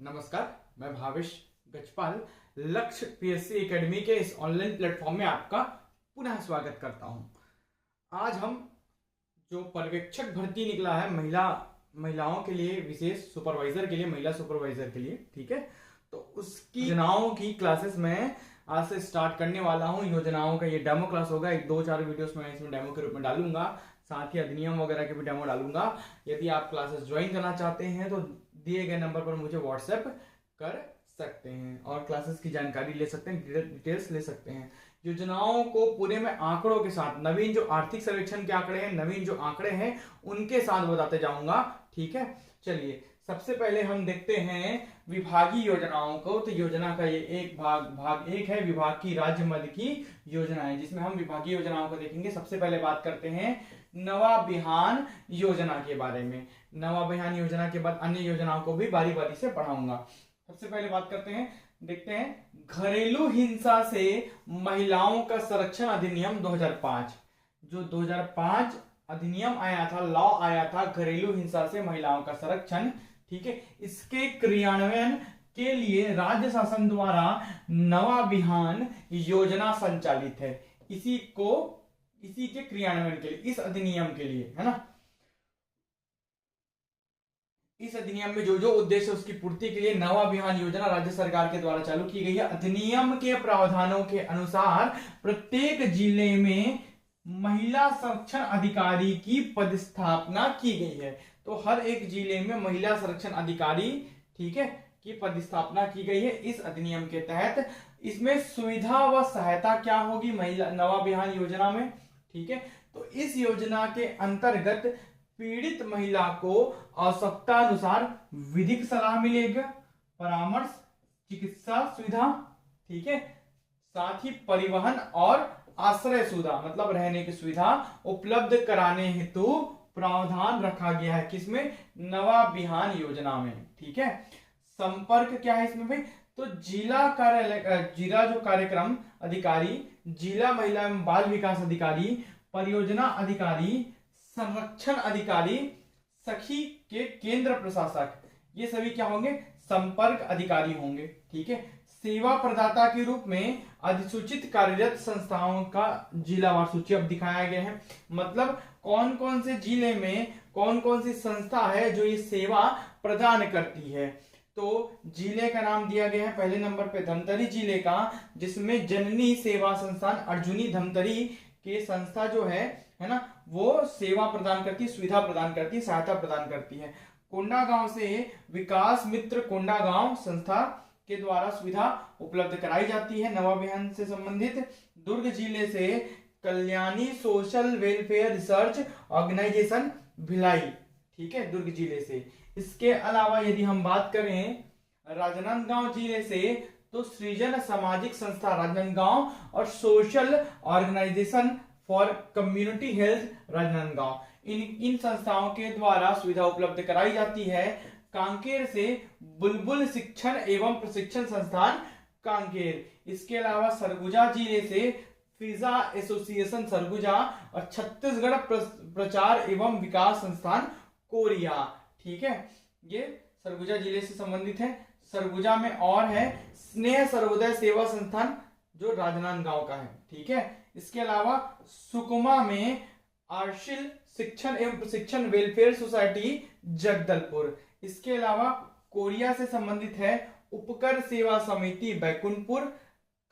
नमस्कार, मैं भावेश गजपाल लक्ष्य पीएससी एकेडमी के इस ऑनलाइन प्लेटफॉर्म में आपका पुनः स्वागत करता हूं। आज हम जो पर्यवेक्षक भर्ती निकला है महिलाओं के लिए, विशेष सुपरवाइजर के लिए, महिला सुपरवाइजर के लिए, ठीक है, तो उसकी योजनाओं की क्लासेस में आज से स्टार्ट करने वाला हूं। योजनाओं का ये डेमो क्लास होगा, एक 2-4 वीडियोस में इसमें डेमो के रूप में डालूंगा, साथ ही अधिनियम वगैरह के भी डेमो डालूंगा। यदि आप क्लासेस ज्वाइन करना चाहते हैं तो दिए गए नंबर पर मुझे व्हाट्सएप कर सकते हैं और क्लासेस की जानकारी ले सकते हैं, डिटेल्स ले सकते हैं। योजनाओं को पूरे में आंकड़ों के साथ, नवीन जो आर्थिक सर्वेक्षण के आंकड़े हैं, नवीन जो आंकड़े हैं उनके साथ बताते जाऊंगा, ठीक है। चलिए, सबसे पहले हम देखते हैं विभागीय योजनाओं को। तो योजना का ये एक भाग एक है विभाग की राज्य मद की योजनाएं, जिसमें हम विभागीय योजनाओं को देखेंगे। सबसे पहले बात करते हैं नवाबिहान योजना के बारे में। नवाबिहान योजना के बाद अन्य योजनाओं को भी बारी बारी से पढ़ाऊंगा। सबसे पहले बात करते हैं, देखते हैं घरेलू हिंसा से महिलाओं का संरक्षण अधिनियम 2005। जो 2005 अधिनियम आया था, लॉ आया था घरेलू हिंसा से महिलाओं का संरक्षण, ठीक है, इसके क्रियान्वयन के लिए राज्य शासन द्वारा नवाबिहान योजना संचालित है। इसी के क्रियान्वयन के लिए, इस अधिनियम के लिए, है ना, इस अधिनियम में जो जो उद्देश्य उसकी पूर्ति के लिए नवाबिहान योजना राज्य सरकार के द्वारा चालू की गई है। अधिनियम के प्रावधानों के अनुसार प्रत्येक जिले में महिला संरक्षण अधिकारी की पदस्थापना की गई है। तो हर एक जिले में महिला संरक्षण अधिकारी, ठीक है, की पदस्थापना की गई है इस अधिनियम के तहत। इसमें सुविधा व सहायता क्या होगी महिला नवाबिहान योजना में, ठीक है। तो इस योजना के अंतर्गत पीड़ित महिला को आवश्यकता अनुसार विधिक सलाह मिलेगा, परामर्श, चिकित्सा सुविधा, ठीक है, साथ ही परिवहन और आश्रय सुविधा, मतलब रहने की सुविधा उपलब्ध कराने हेतु प्रावधान रखा गया है। किसमें? नवाबिहान योजना में, ठीक है। संपर्क क्या है इसमें भाई? तो जिला जो कार्यक्रम अधिकारी, जिला महिला एवं बाल विकास अधिकारी, परियोजना अधिकारी, संरक्षण अधिकारी, सखी के केंद्र प्रशासक, ये सभी क्या होंगे? संपर्क अधिकारी होंगे, ठीक है। सेवा प्रदाता के रूप में अधिसूचित कार्यरत संस्थाओं का जिलावार सूची अब दिखाया गया है। मतलब कौन कौन से जिले में कौन कौन सी संस्था है जो ये सेवा प्रदान करती है। तो जिले का नाम दिया गया है पहले नंबर पे धमतरी जिले का, जिसमें जननी सेवा संस्थान अर्जुनी धमतरी के संस्था जो है ना, वो सेवा प्रदान करती है, सुविधा प्रदान करती है, सहायता प्रदान करती है। कोंडागांव से विकास मित्र कोंडागांव संस्था के द्वारा सुविधा उपलब्ध कराई जाती है नवाबिहान से संबंधित। दुर्ग जिले से Kalyani social welfare research organisation Bhilai, ठीक है, दुर्ग जिले से। इसके अलावा यदि हम बात करें राजनांदगांव जिले से, तो सृजन सामाजिक संस्था राजनांदगांव और social organisation for community health Rajnandgaon, इन संस्थाओं के द्वारा सुविधा उपलब्ध कराई जाती है। कांकेर से बुलबुल शिक्षण एवं प्रशिक्षण संस्थान कांकेर। इसके अलावा सरगुजा जिले से फिजा एसोसिएशन सरगुजा और छत्तीसगढ़ प्रचार एवं विकास संस्थान कोरिया, ठीक है, ये सरगुजा जिले से संबंधित है। सरगुजा में और है स्नेह सर्वोदय सेवा संस्थान जो राजनांदगांव का है, ठीक है। इसके अलावा सुकमा में आर्शिल शिक्षण एवं प्रशिक्षण वेलफेयर सोसाइटी जगदलपुर। इसके अलावा कोरिया से संबंधित है उपकर सेवा समिति Baikunthpur,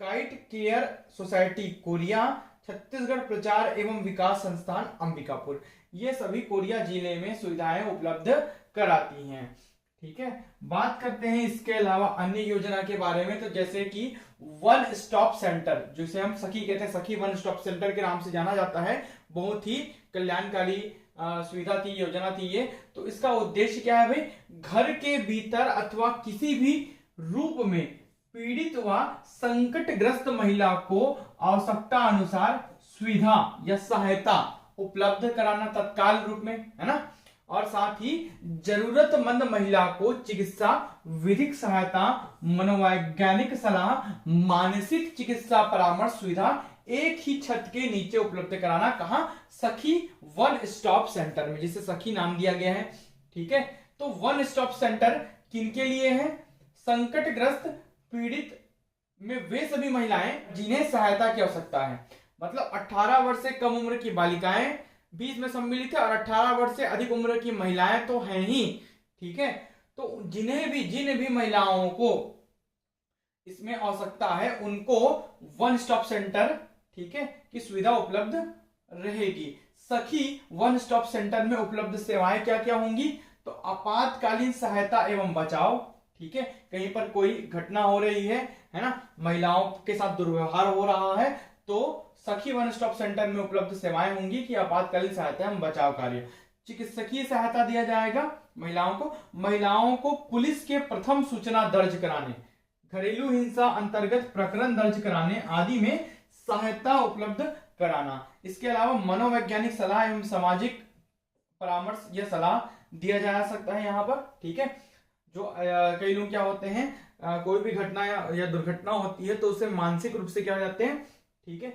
kite care society Korea, Chhattisgarh प्रचार एवं विकास संस्थान अंबिकापुर। ये सभी कोरिया जिले में सुविधाएं उपलब्ध कराती हैं, ठीक है। बात करते हैं इसके अलावा अन्य योजना के बारे में। तो जैसे कि वन स्टॉप सेंटर, जिसे हम सखी कहते हैं, सखी वन स्टॉप सेंटर के नाम से जाना जाता है, बहुत ही कल्याणकारी सुविधा थी, योजना थी ये। तो इसका उद्देश्य क्या है भाई? घर के भीतर अथवा किसी भी रूप में पीड़ित व संकटग्रस्त महिला को आवश्यकता अनुसार सुविधा या सहायता उपलब्ध कराना तत्काल रूप में, है ना, और साथ ही जरूरतमंद महिला को चिकित्सा, विधिक सहायता, मनोवैज्ञानिक सलाह, मानसिक चिकित्सा परामर्श सुविधा एक ही छत के नीचे उपलब्ध कराना। कहां? सखी वन स्टॉप सेंटर में, जिसे सखी नाम दिया गया है, ठीक है। तो वन स्टॉप सेंटर किनके लिए है? संकटग्रस्त पीड़ित में वे सभी महिलाएं जिन्हें सहायता की आवश्यकता है। मतलब 18 वर्ष से कम उम्र की बालिकाएं भी इसमें सम्मिलित है और 18 वर्ष से अधिक उम्र की महिलाएं तो हैं ही, ठीक है। तो जिन भी महिलाओं को इसमें आवश्यकता है उनको वन स्टॉप सेंटर, ठीक है, की सुविधा उपलब्ध रहेगी। सखी वन स्टॉप सेंटर में उपलब्ध सेवाएं क्या क्या होंगी? तो आपातकालीन सहायता एवं बचाव, ठीक है, कहीं पर कोई घटना हो रही है ना, महिलाओं के साथ दुर्व्यवहार हो रहा है, तो सखी वन स्टॉप सेंटर में उपलब्ध सेवाएं होंगी कि आपातकालीन सहायता एवं बचाव कार्य। चिकित्सकीय सहायता दिया जाएगा महिलाओं को पुलिस के प्रथम सूचना दर्ज कराने, घरेलू हिंसा अंतर्गत प्रकरण दर्ज कराने आदि में सहायता उपलब्ध कराना। इसके अलावा मनोवैज्ञानिक सलाह एवं सामाजिक परामर्श या सलाह दिया जा सकता है यहाँ पर, ठीक है। जो कई लोग क्या होते हैं, कोई भी घटना या दुर्घटना होती है तो उससे मानसिक रूप से क्या हो जाते हैं, ठीक है,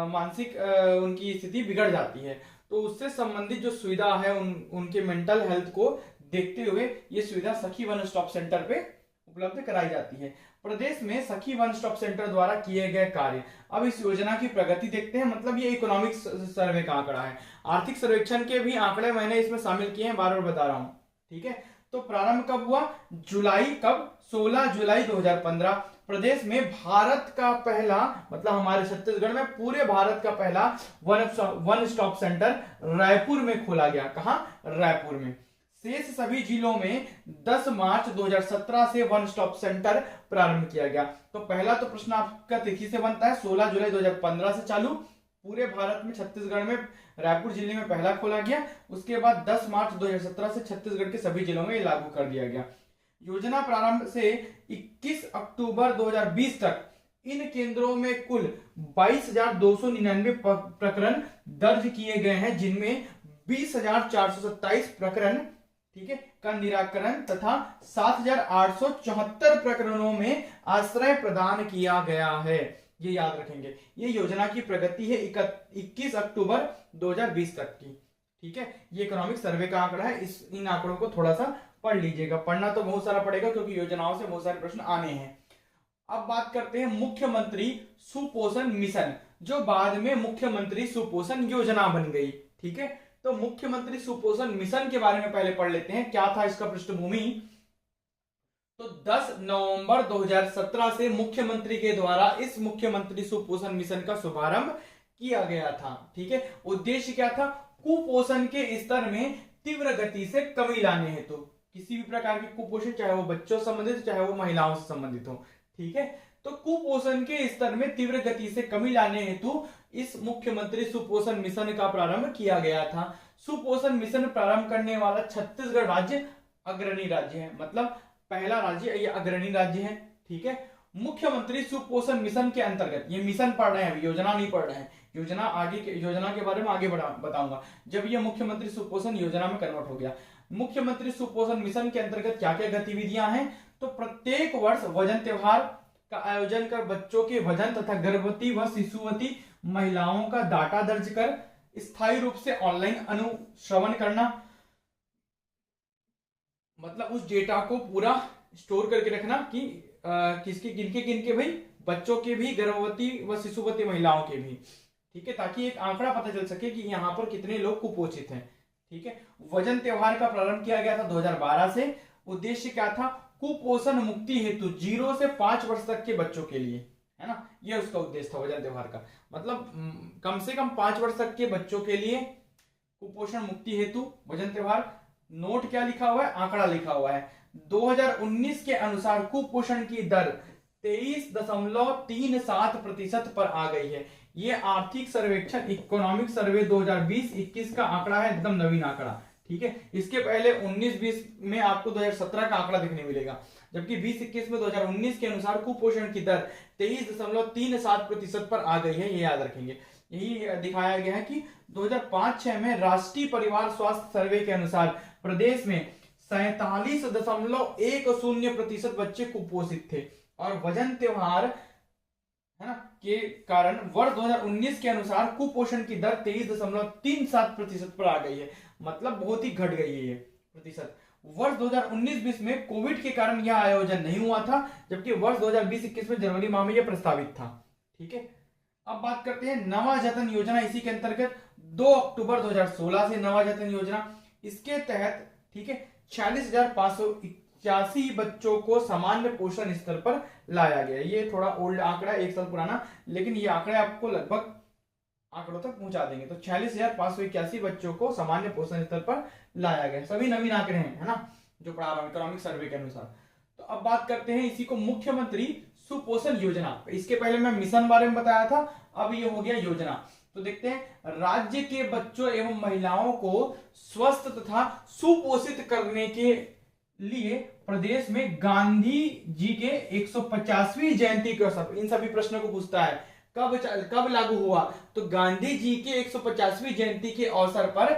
मानसिक उनकी स्थिति बिगड़ जाती है, तो उससे संबंधित जो सुविधा है उनके मेंटल हेल्थ को देखते हुए ये सुविधा सखी वन स्टॉप सेंटर पे उपलब्ध कराई जाती है। प्रदेश में सखी वन स्टॉप सेंटर द्वारा किए गए कार्य। अब इस योजना की प्रगति देखते हैं। मतलब ये इकोनॉमिक सर्वे का आंकड़ा है, आर्थिक सर्वेक्षण के भी आंकड़े मैंने इसमें शामिल किए हैं, बार बार बता रहा हूं, ठीक है। तो प्रारंभ कब हुआ? कब? 16 जुलाई 2015। प्रदेश में भारत का पहला, मतलब हमारे छत्तीसगढ़ में पूरे भारत का पहला वन स्टॉप सेंटर रायपुर में खोला गया। कहां? रायपुर में। शेष सभी जिलों में 10 मार्च 2017 से वन स्टॉप सेंटर प्रारंभ किया गया। तो पहला तो प्रश्न आपका तिथि से बनता है, 16 जुलाई 2015 से चालू, पूरे भारत में छत्तीसगढ़ में रायपुर जिले में पहला खोला गया। उसके बाद 10 मार्च 2017 से छत्तीसगढ़ के सभी जिलों में लागू कर दिया गया। योजना प्रारंभ से 21 अक्टूबर 2020 तक इन केंद्रों में कुल 22,299 प्रकरण दर्ज किए गए हैं, जिनमें 20,427 प्रकरण, ठीक है, का निराकरण तथा 7,874 प्रकरणों में आश्रय प्रदान किया गया है। ये याद रखेंगे। ये योजना की प्रगति है 21 अक्टूबर 2020 तक की, ठीक है। ये इकोनॉमिक सर्वे का आंकड़ा है। इन आंकड़ों को थोड़ा सा पढ़ लीजिएगा, पढ़ना तो बहुत सारा पड़ेगा क्योंकि योजनाओं से बहुत सारे प्रश्न आने हैं। अब बात करते हैं मुख्यमंत्री सुपोषण मिशन, जो बाद में मुख्यमंत्री सुपोषण योजना बन गई, ठीक है। तो मुख्यमंत्री सुपोषण मिशन के बारे में पहले पढ़ लेते हैं, क्या था इसका पृष्ठभूमि। तो 10 नवंबर 2017 से मुख्यमंत्री के द्वारा इस मुख्यमंत्री सुपोषण मिशन का शुभारंभ किया गया था, ठीक है। उद्देश्य क्या था? कुपोषण के स्तर में तीव्र गति से कमी लाने हेतु, किसी भी प्रकार की कुपोषण, चाहे वो बच्चों से संबंधित चाहे वो महिलाओं से संबंधित हो, ठीक है। तो कुपोषण के स्तर में तीव्र गति से कमी लाने हेतु इस मुख्यमंत्री सुपोषण मिशन का प्रारंभ किया गया था। सुपोषण मिशन प्रारंभ करने वाला छत्तीसगढ़ राज्य अग्रणी राज्य है, मतलब पहला राज्य, ये अग्रणी राज्य है, ठीक है। मुख्यमंत्री सुपोषण मिशन के अंतर्गत, ये मिशन पढ़ रहे हैं, योजना नहीं पढ़ रहे हैं, योजना के बारे में आगे बताऊंगा जब ये मुख्यमंत्री सुपोषण योजना में कन्वर्ट हो गया। मुख्यमंत्री सुपोषण मिशन के अंतर्गत क्या क्या गतिविधियां हैं? तो प्रत्येक वर्ष वजन त्योहार का आयोजन कर बच्चों के वजन तथा गर्भवती व शिशुवती महिलाओं का डाटा दर्ज कर स्थायी रूप से ऑनलाइन अनुश्रवण करना, मतलब उस डेटा को पूरा स्टोर करके रखना कि किसके किनके भाई, बच्चों के भी, गर्भवती व शिशुवती महिलाओं के भी, ठीक है, ताकि एक आंकड़ा पता चल सके कि यहाँ पर कितने लोग कुपोषित हैं, ठीक है। वजन त्योहार का प्रारंभ किया गया था 2012 से। उद्देश्य क्या था? कुपोषण मुक्ति हेतु 0 से 5 वर्ष तक के बच्चों के लिए, है ना, ये उसका उद्देश्य था वजन त्योहार का। मतलब कम से कम 5 वर्ष तक के बच्चों के लिए कुपोषण मुक्ति हेतु वजन त्योहार। नोट क्या लिखा हुआ है? आंकड़ा लिखा हुआ है। 2019 के अनुसार कुपोषण की दर 23.37% पर आ गई है। ये आर्थिक सर्वेक्षण इकोनॉमिक सर्वे 2020-21 का आंकड़ा है, एकदम नवीन आंकड़ा, ठीक है। इसके पहले 19-20 में आपको 2017 का आंकड़ा देखने मिलेगा, जबकि 20-21 में 2019 के अनुसार कुपोषण की दर 23.37% पर आ गई है, ये याद रखेंगे। यही दिखाया गया है कि 2005-6 में राष्ट्रीय परिवार स्वास्थ्य सर्वे के अनुसार प्रदेश में 47.10% बच्चे कुपोषित थे और वजन त्योहार, है ना, के कारण वर्ष 2019 के अनुसार कुपोषण की दर 23.37% पर आ गई है, मतलब बहुत ही घट गई है ये प्रतिशत। वर्ष 2019-20 में कोविड के कारण यह आयोजन नहीं हुआ था, जबकि वर्ष 2020-21 में जनवरी माह में यह प्रस्तावित था। ठीक है, अब बात करते हैं नवाजतन योजना। इसी के अंतर्गत 2 अक्टूबर 2016 से नवाजतन योजना, इसके तहत ठीक है 46,581 बच्चों को सामान्य पोषण स्तर पर लाया गया। ये थोड़ा ओल्ड आंकड़ा, 1 साल पुराना, लेकिन ये आंकड़े आपको लगभग आंकड़ों तक पहुंचा देंगे। तो 46,581 बच्चों को सामान्य पोषण स्तर पर लाया गया। सभी नवीन आंकड़े हैं, है ना, जो पढ़ा रहा हूं इकोनॉमिक सर्वे के अनुसार। तो अब बात करते हैं इसी को मुख्यमंत्री सुपोषण योजना। इसके पहले मैं मिशन बारे में बताया था, अब ये हो गया योजना। तो देखते हैं, राज्य के बच्चों एवं महिलाओं को स्वस्थ तथा सुपोषित करने के लिए प्रदेश में गांधी जी के 150वीं जयंती के अवसर पर, इन सभी प्रश्नों को पूछता है कब लागू हुआ, तो गांधी जी के 150वीं जयंती के अवसर पर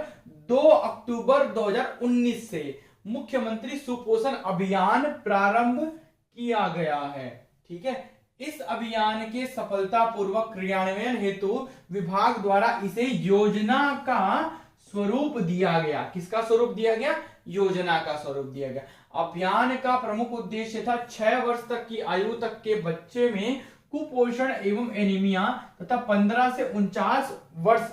2 अक्टूबर 2019 से मुख्यमंत्री सुपोषण अभियान प्रारंभ किया गया है। ठीक है, इस अभियान के सफलतापूर्वक क्रियान्वयन हेतु विभाग द्वारा इसे योजना का स्वरूप दिया गया। किसका स्वरूप दिया गया? योजना का स्वरूप दिया गया। अभियान का प्रमुख उद्देश्य था 6 वर्ष तक की आयु तक के बच्चे में कुपोषण एवं एनीमिया तथा 15 से 49 वर्ष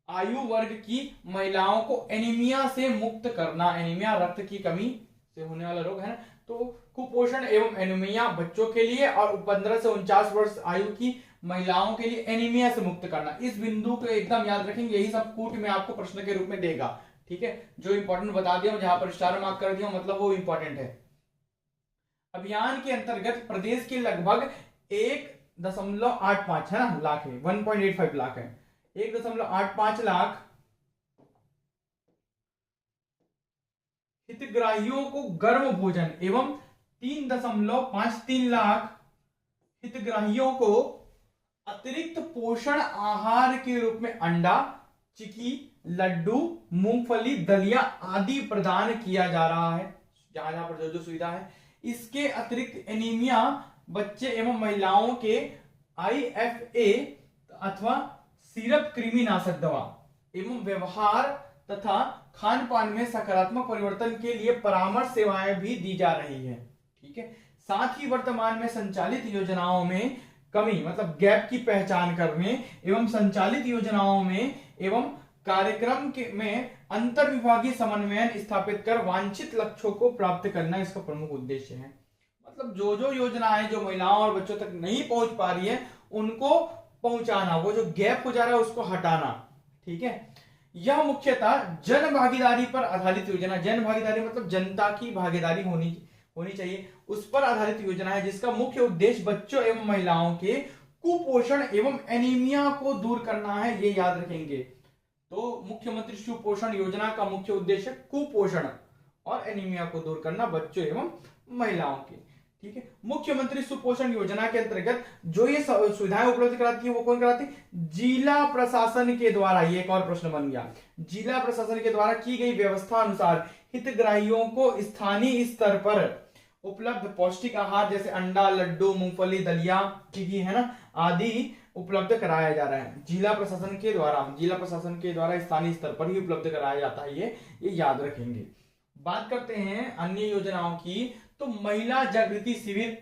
आयु वर्ग की महिलाओं को एनीमिया से मुक्त करना। एनीमिया रक्त की कमी से होने वाला रोग है ना, तो कुपोषण एवं एनीमिया बच्चों के लिए और 15 से 49 वर्ष आयु की महिलाओं के लिए एनीमिया से मुक्त करना। इस बिंदु को एकदम याद रखेंगे, यही सब कूट में आपको प्रश्न के रूप में देगा। ठीक है, जो इंपॉर्टेंट बता दिया, जहां पर स्टार मार्क कर दिया मतलब वो इंपॉर्टेंट है। अभियान के अंतर्गत प्रदेश के लगभग 1.85 है ना लाख है, 1.85 लाख है, 1.85 लाख हितग्राहियों को गर्म भोजन एवं 3.53 लाख हितग्राहियों को अतिरिक्त पोषण आहार के रूप में अंडा, चिकी, लड्डू, मूंगफली, दलिया आदि प्रदान किया जा रहा है, जहां जहां पर जो सुविधा है। इसके अतिरिक्त एनीमिया बच्चे एवं महिलाओं के IFA अथवा सीरप कृमिनाशक दवा एवं व्यवहार तथा खान पान में सकारात्मक परिवर्तन के लिए परामर्श सेवाएं भी दी जा रही है। ठीक है, साथ ही वर्तमान में संचालित योजनाओं में कमी मतलब गैप की पहचान करने एवं संचालित योजनाओं में एवं कार्यक्रम के में अंतर विभागीय समन्वय स्थापित कर वांछित लक्ष्यों को प्राप्त करना इसका प्रमुख उद्देश्य है। मतलब जो जो योजनाएं जो महिलाओं और बच्चों तक नहीं पहुंच पा रही है उनको पहुंचाना, वो जो गैप हो जा रहा है उसको हटाना। ठीक है, यह मुख्यतः जन भागीदारी पर आधारित योजना, जन भागीदारी मतलब जनता की भागीदारी होनी चाहिए, उस पर आधारित योजना है, जिसका मुख्य उद्देश्य बच्चों एवं महिलाओं के कुपोषण एवं एनीमिया को दूर करना है। ये याद रखेंगे। तो मुख्यमंत्री सुपोषण योजना का मुख्य उद्देश्य कुपोषण और एनीमिया को दूर करना बच्चों एवं महिलाओं के। ठीक है, मुख्यमंत्री सुपोषण योजना के अंतर्गत जो ये सुविधाएं उपलब्ध कराती है वो कौन कराती है? जिला प्रशासन के द्वारा। ये एक और प्रश्न बन गया। जिला प्रशासन के द्वारा की गई व्यवस्था अनुसार हितग्राहियों को स्थानीय स्तर पर उपलब्ध पौष्टिक आहार जैसे अंडा, लड्डू, मूंगफली, दलिया, चिकी है ना आदि उपलब्ध कराया जा रहा है। जिला प्रशासन के द्वारा स्थानीय स्तर पर ही उपलब्ध कराया जाता है। ये याद रखेंगे। बात करते हैं अन्य योजनाओं की। तो महिला जागृति शिविर,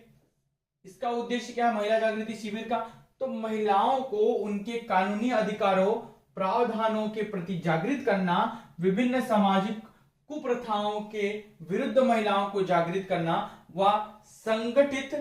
इसका उद्देश्य क्या है? महिला जागृति शिविर का तो महिलाओं को उनके कानूनी अधिकारों, प्रावधानों के प्रति जागृत करना, विभिन्न सामाजिक कुप्रथाओं के विरुद्ध महिलाओं को जागृत करना व संगठित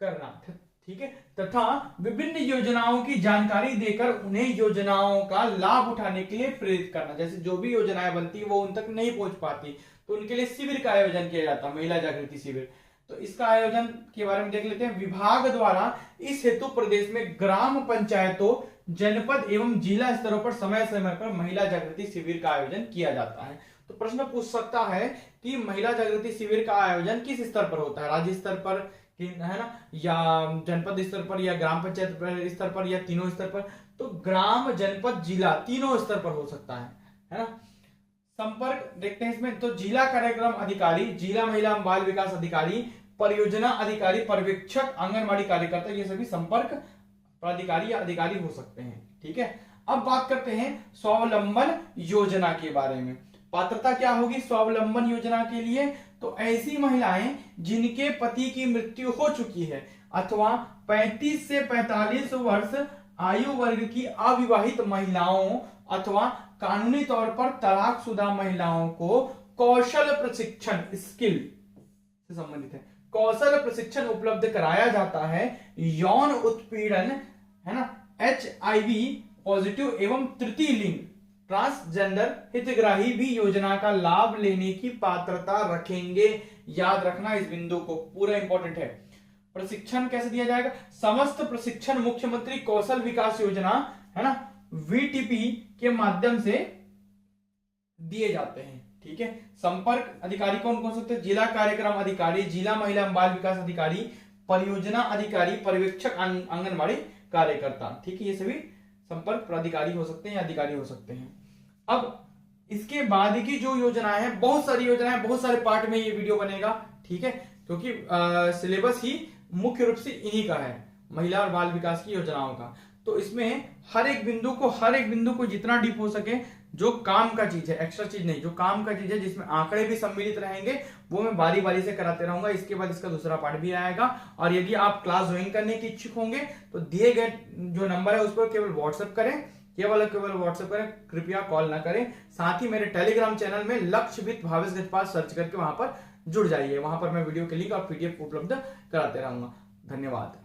करना। ठीक है, तथा विभिन्न योजनाओं की जानकारी देकर उन्हें योजनाओं का लाभ उठाने के लिए प्रेरित करना। जैसे जो भी योजनाएं बनती है वो उन तक नहीं पहुंच पाती तो उनके लिए शिविर का आयोजन किया जाता है, महिला जागृति शिविर। तो इसका आयोजन के बारे में देख लेते हैं। विभाग द्वारा इस हेतु प्रदेश में ग्राम पंचायतों, जनपद एवं जिला स्तरों पर समय समय पर महिला जागृति शिविर का आयोजन किया जाता है। तो प्रश्न पूछ सकता है कि महिला जागृति शिविर का आयोजन किस स्तर पर होता है? राज्य स्तर पर है ना, या जनपद स्तर पर, या ग्राम पंचायत स्तर पर, या तीनों स्तर पर? तो ग्राम, जनपद, जिला तीनों स्तर पर हो सकता है ना। संपर्क देखते हैं इसमें। तो जिला कार्यक्रम अधिकारी, जिला महिला बाल विकास अधिकारी, परियोजना अधिकारी, पर्यवेक्षक, आंगनबाड़ी कार्यकर्ता, ये सभी संपर्क प्राधिकारी या अधिकारी हो सकते हैं। ठीक है, अब बात करते हैं स्वावलंबन योजना के बारे में। पात्रता क्या होगी स्वावलंबन योजना के लिए? तो ऐसी महिलाएं जिनके पति की मृत्यु हो चुकी है अथवा 35 से 45 वर्ष आयु वर्ग की अविवाहित महिलाओं अथवा कानूनी तौर पर तलाकशुदा महिलाओं को कौशल प्रशिक्षण, स्किल से संबंधित है, कौशल प्रशिक्षण उपलब्ध कराया जाता है। यौन उत्पीड़न, है ना, HIV पॉजिटिव एवं तृतीय लिंग ट्रांसजेंडर हितग्राही भी योजना का लाभ लेने की पात्रता रखेंगे। याद रखना इस बिंदु को, पूरा इंपॉर्टेंट है। प्रशिक्षण कैसे दिया जाएगा? समस्त प्रशिक्षण मुख्यमंत्री कौशल विकास योजना, है ना, VTP के माध्यम से दिए जाते हैं। ठीक है। संपर्क अधिकारी कौन कौन से होते हैं? जिला कार्यक्रम अधिकारी, जिला महिला एवं बाल विकास अधिकारी, परियोजना अधिकारी, पर्यवेक्षक, आंगनबाड़ी कार्यकर्ता। ठीक है, ये सभी संपर्क प्राधिकारी हो सकते हैं या अधिकारी हो सकते हैं। अब इसके बाद की जो योजना है, बहुत सारी योजनाएं, बहुत सारे पार्ट में ये वीडियो बनेगा। ठीक है, क्योंकि सिलेबस ही मुख्य रूप से इन्हीं का है, महिला और बाल विकास की योजनाओं का। तो इसमें हर एक बिंदु को जितना डीप हो सके, जो काम का चीज है, एक्स्ट्रा चीज नहीं, जो काम का चीज है जिसमें आंकड़े भी सम्मिलित रहेंगे, वो मैं बारी बारी से कराते रहूंगा। इसके बाद इसका दूसरा पार्ट भी आएगा। और यदि आप क्लास ज्वाइन करने के इच्छुक होंगे तो दिए गए जो नंबर है उस पर केवल व्हाट्सएप करें, केवल व्हाट्सएप करें, कृपया कॉल ना करें। साथ ही मेरे टेलीग्राम चैनल में लक्ष्यविद भावेश गजपाल सर्च करके वहां पर जुड़ जाइए। वहां पर मैं वीडियो के लिंक और PDF उपलब्ध कराते रहूंगा। धन्यवाद।